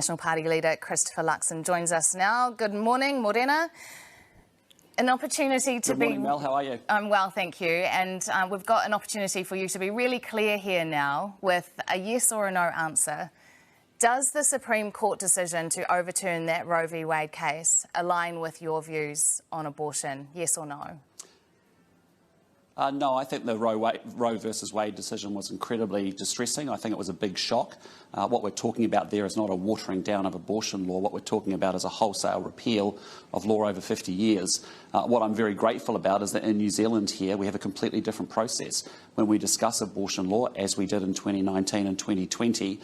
National Party leader Christopher Luxon joins us now. Good morning, Morena. An opportunity to Good morning, Mel. How are you? I'm well, thank you. And we've got an opportunity for you to be really clear here now with a yes or a no answer. Does the Supreme Court decision to overturn that Roe v. Wade case align with your views on abortion? Yes or no? No, I think the Roe versus Wade decision was incredibly distressing. I think it was a big shock. What we're talking about there is not a watering down of abortion law. What we're talking about is a wholesale repeal of law over 50 years. What I'm very grateful about is that in New Zealand here we have a completely different process. When we discuss abortion law, as we did in 2019 and 2020,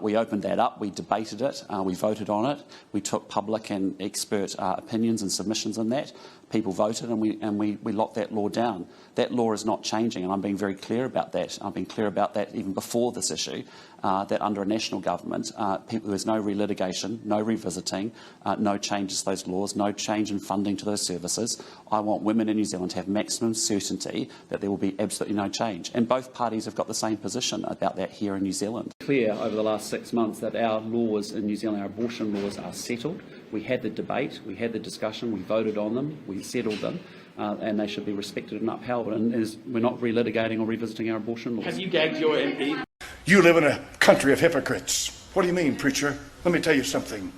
we opened that up, we debated it, we voted on it, we took public and expert opinions and submissions on that. People voted and we locked that law down. That law is not changing, and I'm being very clear about that. I've been clear about that even before this issue, that under a national government, there's no relitigation, no revisiting, no changes to those laws, no change in funding to those services. I want women in New Zealand to have maximum certainty that there will be absolutely no change. And both parties have got the same position about that here in New Zealand. Clear over the last 6 months that our laws in New Zealand, our abortion laws, are settled. We had the debate, we had the discussion, we voted on them, we settled them, and they should be respected and upheld. And we're not relitigating or revisiting our abortion laws. Have you gagged your MP? You live in a country of hypocrites. What do you mean, preacher? Let me tell you something.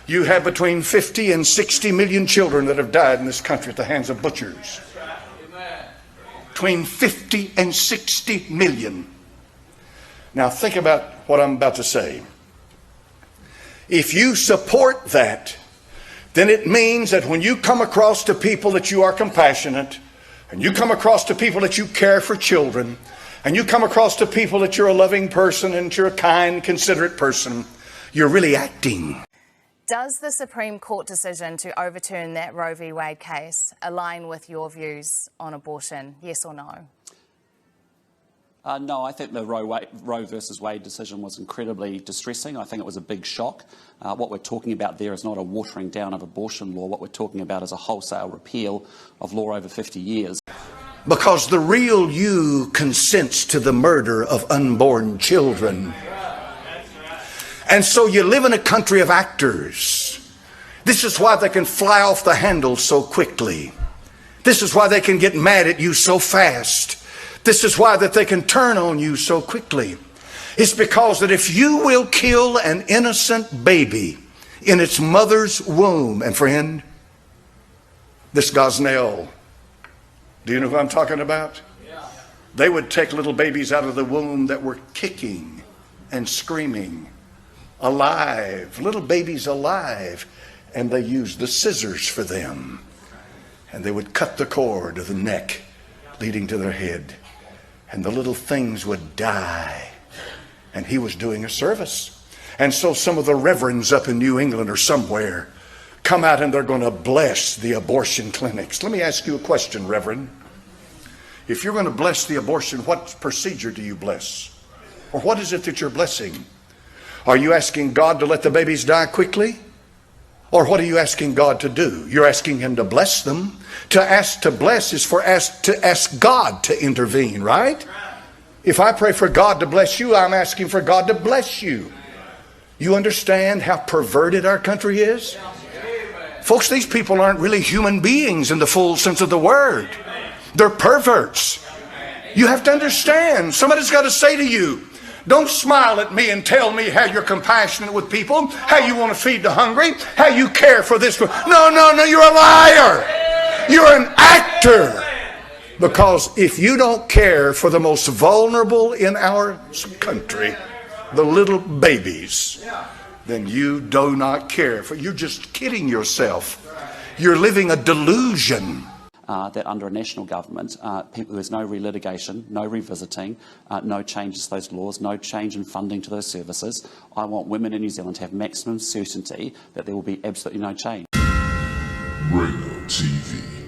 You have between 50 and 60 million children that have died in this country at the hands of butchers. Between 50 and 60 million. Now think about what I'm about to say. If you support that, then it means that when you come across to people that you are compassionate, and you come across to people that you care for children, and you come across to people that you're a loving person and you're a kind, considerate person, you're really acting. Does the Supreme Court decision to overturn that Roe v. Wade case align with your views on abortion? Yes or no? No, I think the Roe versus Wade decision was incredibly distressing. I think it was a big shock. What we're talking about there is not a watering down of abortion law. What we're talking about is a wholesale repeal of law over 50 years. Because the real you consents to the murder of unborn children. And so you live in a country of actors. This is why they can fly off the handle so quickly. This is why they can get mad at you so fast. This is why that they can turn on you so quickly. It's because that if you will kill an innocent baby in its mother's womb, and friend, this Gosnell, do you know who I'm talking about? Yeah. They would take little babies out of the womb that were kicking and screaming, alive, little babies alive, and they used the scissors for them. And they would cut the cord of the neck leading to their head. And the little things would die. And he was doing a service. And so some of the reverends up in New England or somewhere come out and they're going to bless the abortion clinics. Let me ask you a question, Reverend. If you're going to bless the abortion, what procedure do you bless? Or what is it that you're blessing? Are you asking God to let the babies die quickly? Or what are you asking God to do? You're asking him to bless them. To ask to bless is to ask God to intervene, right? If I pray for God to bless you, I'm asking for God to bless you. You understand how perverted our country is? Folks, these people aren't really human beings in the full sense of the word. They're perverts. You have to understand. Somebody's got to say to you, don't smile at me and tell me how you're compassionate with people, how you want to feed the hungry, how you care for this. No, you're a liar. You're an actor. Because if you don't care for the most vulnerable in our country, the little babies, then you do not care for. You're just kidding yourself. You're living a delusion. That under a national government, there's no relitigation, no revisiting, no changes to those laws, no change in funding to those services. I want women in New Zealand to have maximum certainty that there will be absolutely no change. Radio TV.